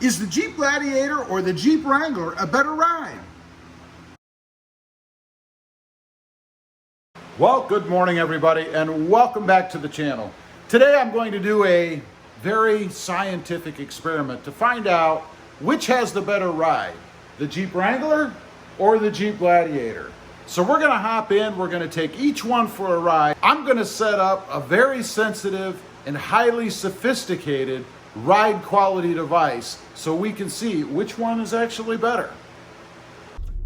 Is the Jeep Gladiator or the Jeep Wrangler a better ride? Well, good morning everybody, and welcome back to the channel. Today I'm going to do a very scientific experiment to find out which has the better ride, the Jeep Wrangler or the Jeep Gladiator. So we're gonna hop in, we're gonna take each one for a ride. I'm gonna set up a very sensitive and highly sophisticated ride quality device so we can see which one is actually better.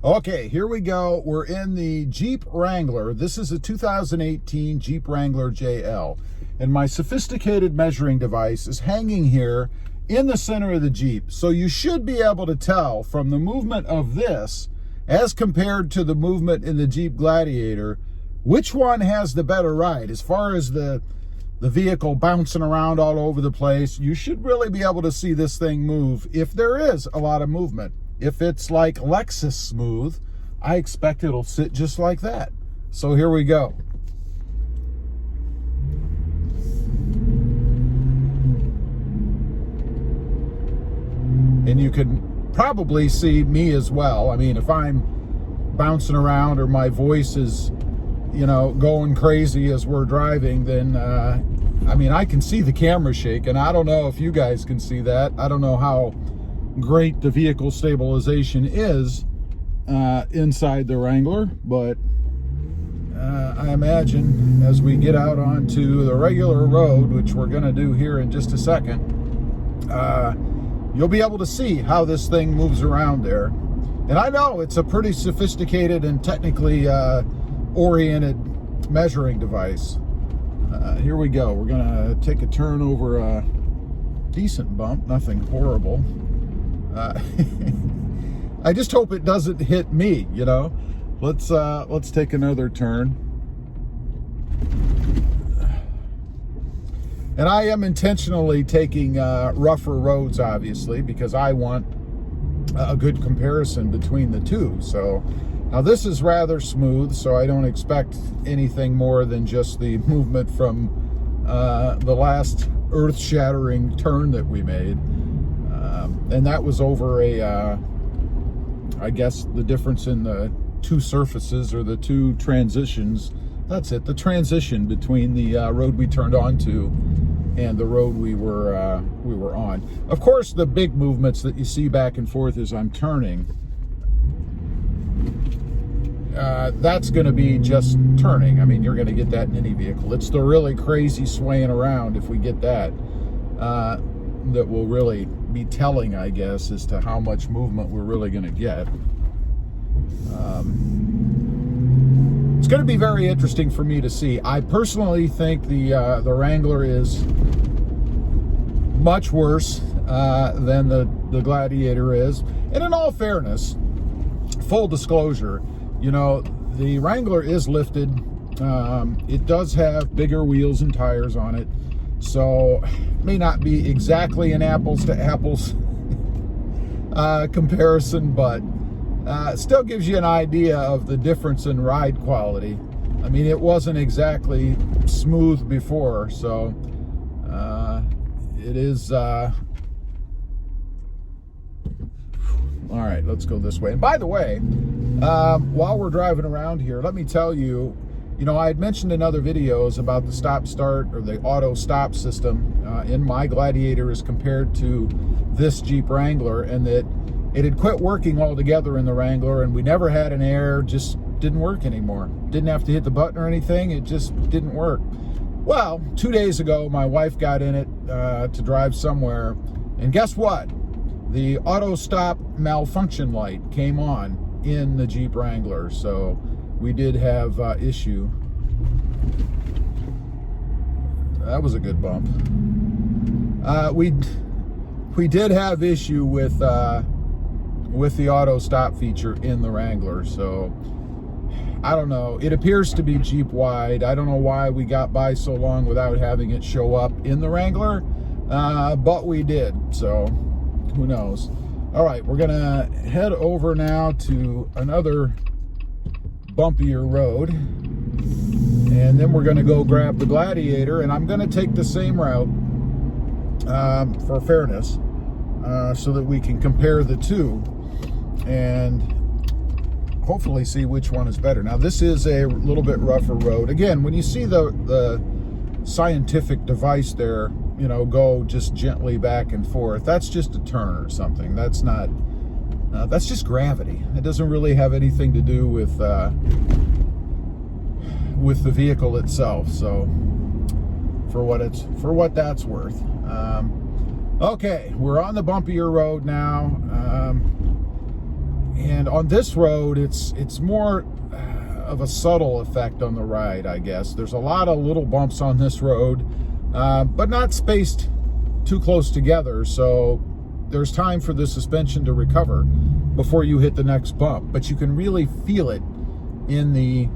Okay, here we go. We're in the Jeep Wrangler. This is a 2018 Jeep Wrangler JL. And my sophisticated measuring device is hanging here in the center of the Jeep. So you should be able to tell from the movement of this as compared to the movement in the Jeep Gladiator, which one has the better ride. As far as the vehicle bouncing around all over the place, you should really be able to see this thing move if there is a lot of movement. If it's like Lexus smooth, I expect it'll sit just like that. So here we go. And you can probably see me as well. I mean, if I'm bouncing around or my voice is, you know, going crazy as we're driving, then I mean, I can see the camera shake, and I don't know if you guys can see that. I don't know how great the vehicle stabilization is inside the Wrangler, but I imagine as we get out onto the regular road, which we're gonna do here in just a second, you'll be able to see how this thing moves around there. And I know it's a pretty sophisticated and technically oriented measuring device. Here we go. We're gonna take a turn over a decent bump, nothing horrible. I just hope it doesn't hit me, you know. Let's take another turn. And I am intentionally taking rougher roads, obviously, because I want a good comparison between the two. So now this is rather smooth, so I don't expect anything more than just the movement from the last earth-shattering turn that we made. And that was over a, I guess the difference in the two surfaces or the two transitions. That's it, the transition between the road we turned onto and the road we were on. Of course, the big movements that you see back and forth as I'm turning, that's going to be just turning. I mean, you're going to get that in any vehicle. It's the really crazy swaying around, if we get that, that will really be telling, I guess, as to how much movement we're really going to get. It's going to be very interesting for me to see. I personally think the Wrangler is much worse than the Gladiator is. And in all fairness, full disclosure, you know, the Wrangler is lifted. It does have bigger wheels and tires on it, so may not be exactly an apples to apples comparison, but still gives you an idea of the difference in ride quality. I mean, it wasn't exactly smooth before, so it is all right, let's go this way. And by the way, while we're driving around here, let me tell you, you know, I had mentioned in other videos about the stop-start or the auto-stop system in my Gladiator as compared to this Jeep Wrangler, and that it had quit working altogether in the Wrangler, and we never had an error, just didn't work anymore. Didn't have to hit the button or anything, it just didn't work. Well, 2 days ago, my wife got in it to drive somewhere, and guess what? The auto-stop malfunction light came on in the Jeep Wrangler, so we did have issue. That was a good bump. We did have issue with the auto stop feature in the Wrangler, so I don't know. It appears to be Jeep wide. I don't know why we got by so long without having it show up in the Wrangler, but we did, so who knows. All right, we're gonna head over now to another bumpier road, and then we're gonna go grab the Gladiator, and I'm gonna take the same route for fairness. so that we can compare the two and hopefully see which one is better. Now, this is a little bit rougher road. Again, when you see the scientific device there, you know, go just gently back and forth, that's just a turn or something. That's not, that's just gravity. It doesn't really have anything to do with the vehicle itself. So for what that's worth. Okay, we're on the bumpier road now. And on this road, it's more of a subtle effect on the ride, I guess. There's a lot of little bumps on this road, but not spaced too close together. So there's time for the suspension to recover before you hit the next bump. But you can really feel it in the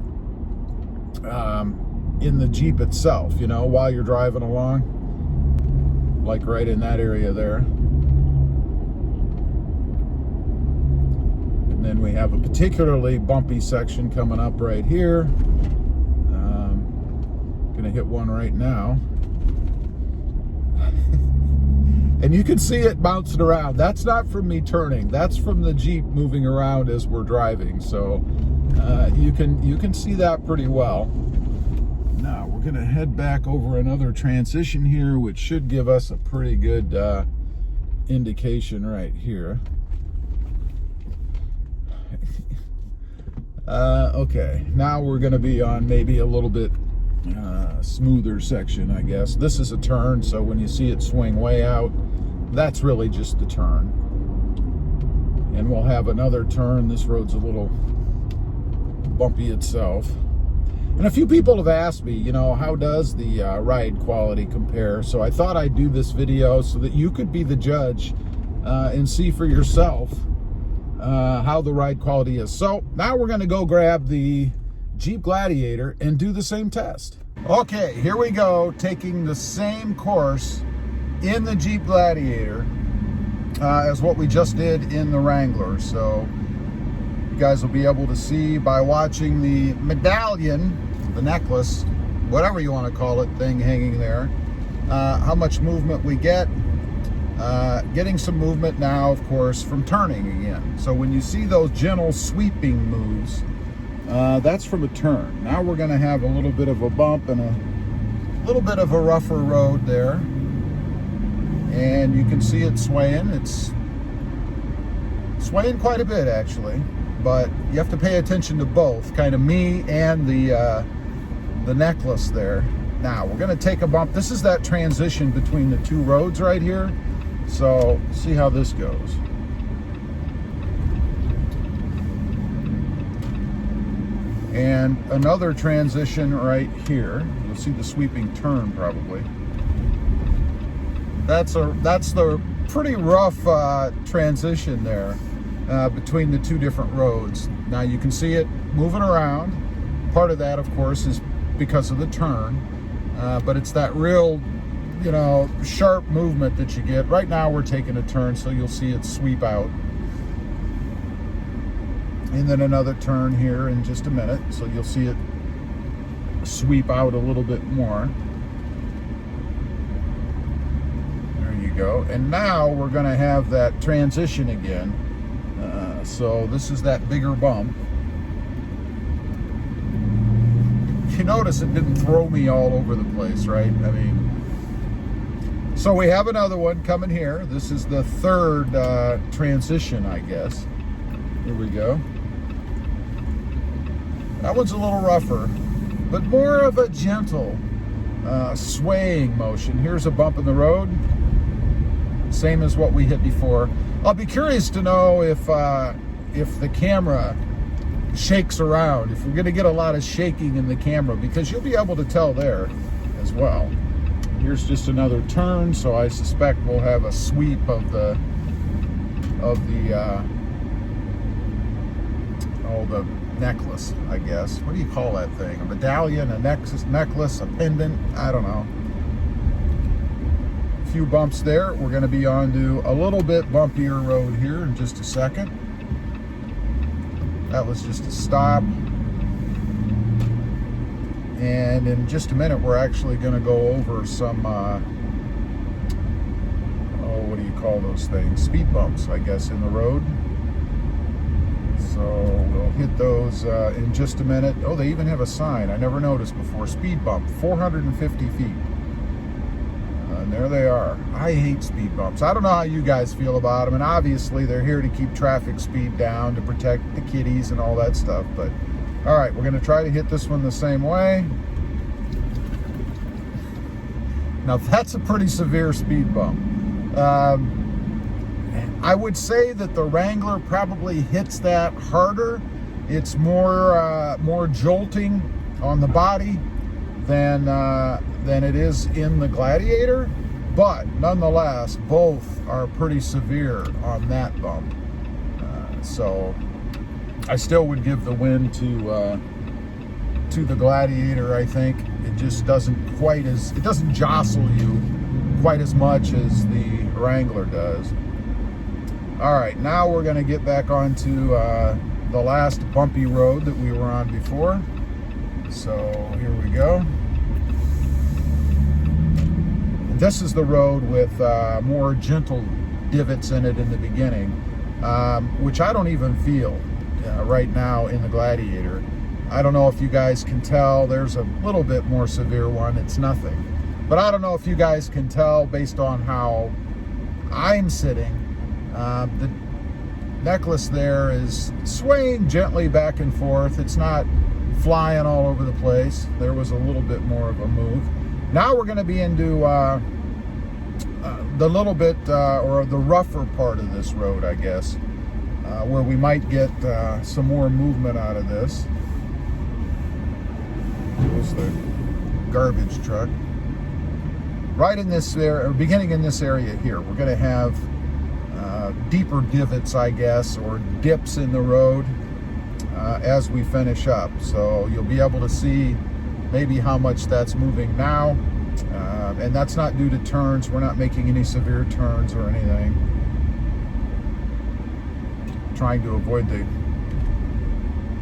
Jeep itself, you know, while you're driving along, like right in that area there. And then we have a particularly bumpy section coming up right here. Gonna hit one right now. And you can see it bouncing around. That's not from me turning. That's from the Jeep moving around as we're driving. So you can see that pretty well. Now we're gonna head back over another transition here, which should give us a pretty good indication right here. Okay, now we're going to be on maybe a little bit smoother section, I guess. This is a turn, so when you see it swing way out, that's really just the turn. And we'll have another turn. This road's a little bumpy itself. And a few people have asked me, you know, how does the ride quality compare? So I thought I'd do this video so that you could be the judge and see for yourself how the ride quality is. So now we're going to go grab the Jeep Gladiator and do the same test. Okay, here we go, taking the same course in the Jeep Gladiator as what we just did in the Wrangler. So you guys will be able to see by watching the medallion, the necklace, whatever you want to call it, thing hanging there, how much movement we get. Getting some movement now, of course, from turning again. So when you see those gentle sweeping moves, that's from a turn. Now we're going to have a little bit of a bump and a little bit of a rougher road there. And you can see it swaying. It's swaying quite a bit, actually. But you have to pay attention to both, kind of me and the necklace there. Now we're going to take a bump. This is that transition between the two roads right here. So see how this goes. And another transition right here. You'll see the sweeping turn probably. That's the pretty rough transition there between the two different roads. Now you can see it moving around. Part of that, of course, is because of the turn, but it's that real, you know, sharp movement that you get. Right now we're taking a turn, so you'll see it sweep out. And then another turn here in just a minute, so you'll see it sweep out a little bit more. There you go. And now we're going to have that transition again. So this is that bigger bump. You notice it didn't throw me all over the place, right? I mean, so we have another one coming here. This is the third transition, I guess. Here we go. That one's a little rougher, but more of a gentle swaying motion. Here's a bump in the road, same as what we hit before. I'll be curious to know if the camera shakes around, if we're going to get a lot of shaking in the camera, because you'll be able to tell there as well. Here's just another turn, so I suspect we'll have a sweep of the necklace, I guess. What do you call that thing? A medallion, a necklace, a pendant? I don't know. A few bumps there. We're going to be on to a little bit bumpier road here in just a second. That was just a stop. And in just a minute, we're actually going to go over some, what do you call those things? Speed bumps, I guess, in the road. So we'll hit those in just a minute. Oh, they even have a sign. I never noticed before. Speed bump, 450 feet. And there they are. I hate speed bumps. I don't know how you guys feel about them. And obviously, they're here to keep traffic speed down, to protect the kiddies and all that stuff. But, all right, we're going to try to hit this one the same way. Now, that's a pretty severe speed bump. I would say that the Wrangler probably hits that harder. It's more jolting on the body than it is in the Gladiator, but nonetheless, both are pretty severe on that bump. So I still would give the win to the Gladiator. I think it just it doesn't jostle you quite as much as the Wrangler does. All right, now we're going to get back onto the last bumpy road that we were on before. So here we go. This is the road with more gentle divots in it in the beginning, which I don't even feel right now in the Gladiator. I don't know if you guys can tell. There's a little bit more severe one. It's nothing. But I don't know if you guys can tell based on how I'm sitting. The necklace there is swaying gently back and forth. It's not flying all over the place. There was a little bit more of a move. Now we're going to be into the little bit or the rougher part of this road, I guess, where we might get some more movement out of this. There's the garbage truck. Right in this area, or beginning in this area here, we're going to have deeper divots, I guess, or dips in the road as we finish up. So you'll be able to see maybe how much that's moving now. And that's not due to turns. We're not making any severe turns or anything. Trying to avoid the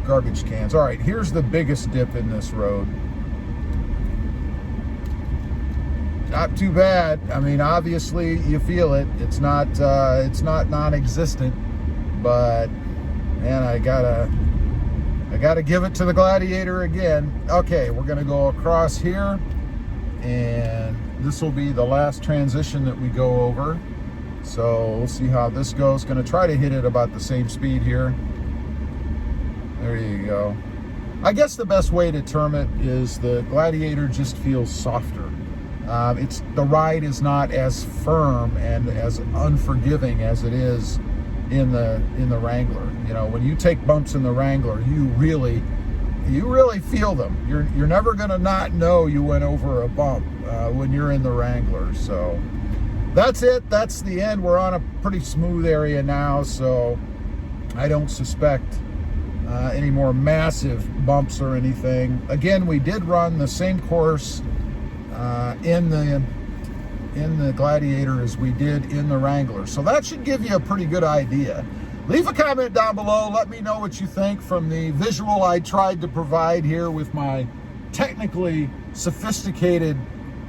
garbage cans. All right, here's the biggest dip in this road. Not too bad. I mean, obviously you feel it. It's not non-existent, but man, I gotta give it to the Gladiator again. Okay, we're gonna go across here, and this will be the last transition that we go over. So we'll see how this goes. Gonna try to hit it about the same speed here. There you go. I guess the best way to term it is the Gladiator just feels softer. The ride is not as firm and as unforgiving as it is in the Wrangler. You know, when you take bumps in the Wrangler, you really feel them. You're never gonna not know you went over a bump when you're in the Wrangler. So that's it. That's the end. We're on a pretty smooth area now, so I don't suspect any more massive bumps or anything. Again, we did run the same course in the Gladiator as we did in the Wrangler. So that should give you a pretty good idea. Leave a comment down below. Let me know what you think from the visual I tried to provide here with my technically sophisticated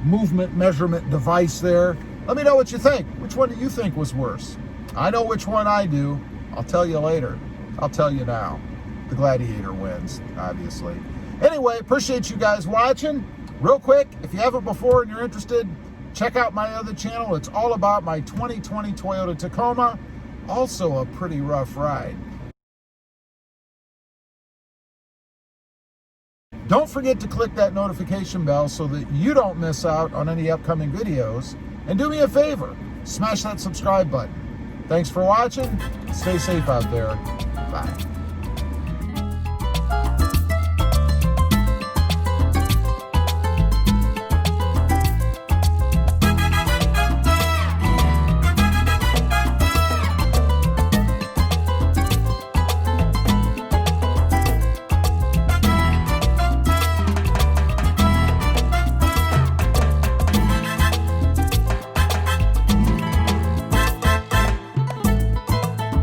movement measurement device there. Let me know what you think. Which one do you think was worse? I know which one I do. I'll tell you later. I'll tell you now. The Gladiator wins, obviously. Anyway, appreciate you guys watching. Real quick, if you haven't before and you're interested, check out my other channel. It's all about my 2020 Toyota Tacoma. Also a pretty rough ride. Don't forget to click that notification bell so that you don't miss out on any upcoming videos. And do me a favor, smash that subscribe button. Thanks for watching. Stay safe out there. Bye.